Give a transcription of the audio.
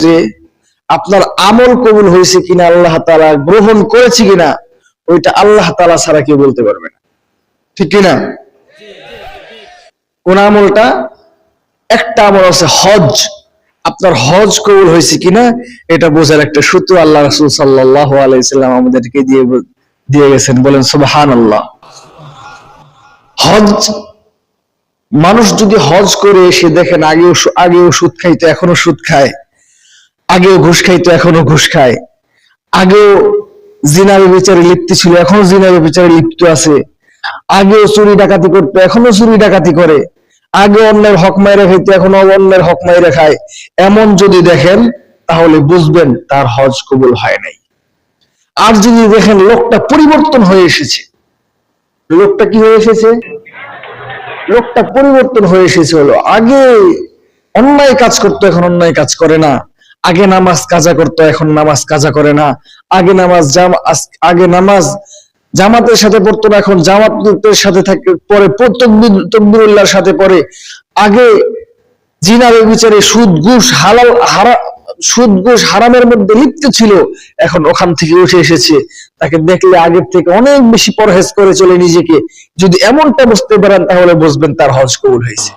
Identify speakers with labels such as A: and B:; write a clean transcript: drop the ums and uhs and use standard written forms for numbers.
A: যে আপনার আমল কবুল হয়েছে কিনা, আল্লাহ তাআলা গ্রহণ করেছে কিনা, ওইটা আল্লাহ তাআলা ছাড়া কেউ বলতে পারবে না, ঠিক কিনা? কোন আমলটা? একটা আমল আছে হজ। আপনার হজ কবুল হয়েছে কিনা এটা বোঝার একটা সূত্র আল্লাহ রাসূল সাল্লাল্লাহু আলাইহি সাল্লাম আমাদেরকে দিয়ে গেছেন। বলেন সুবহানাল্লাহ। হজ, মানুষ যদি হজ করে এসে দেখেন আগেও সুদ খাইতো এখনো সুদ খায়, আগেও ঘুষ খাইতো এখনো ঘুষ খায়, আগেও জিনার বিচারে লিপ্ত ছিল এখনো জিনার বিচারে লিপ্ত আছে, আগেও চুরি ডাকাতি করতো এখনো চুরি ডাকাতি করে, আগে অন্যের হক মাইরা খাইতো এখনো অন্যের হক মাইরা খায়, এমন যদি দেখেন তাহলে বুঝবেন তার হজ কবুল হয় নাই। আর যদি দেখেন লোকটা পরিবর্তন হয়ে এসেছে, লোকটা কি হয়ে এসেছে? লোকটা পরিবর্তন হয়ে এসেছে, হলো আগে অন্যায় কাজ করতো এখন অন্যায় কাজ করে না, আগে নামাজ কাজা করতো এখন নামাজ কাজা করে না, আগে নামাজ জামাতের সাথে পড়তো না এখন জামাতের সাথে থাকে পরে তাকবীরুল্লাহর সাথে পড়ে, আগে জিনার বিচারে সুদ ঘুষ হারামের মধ্যে লিপ্ত ছিল এখন ওখান থেকে উঠে এসেছে, তাকে দেখলে আগের থেকে অনেক বেশি পরহেজ করে চলে নিজেকে। যদি এমনটা বুঝতে পারেন তাহলে বুঝবেন তার হজ কবুল হয়েছে।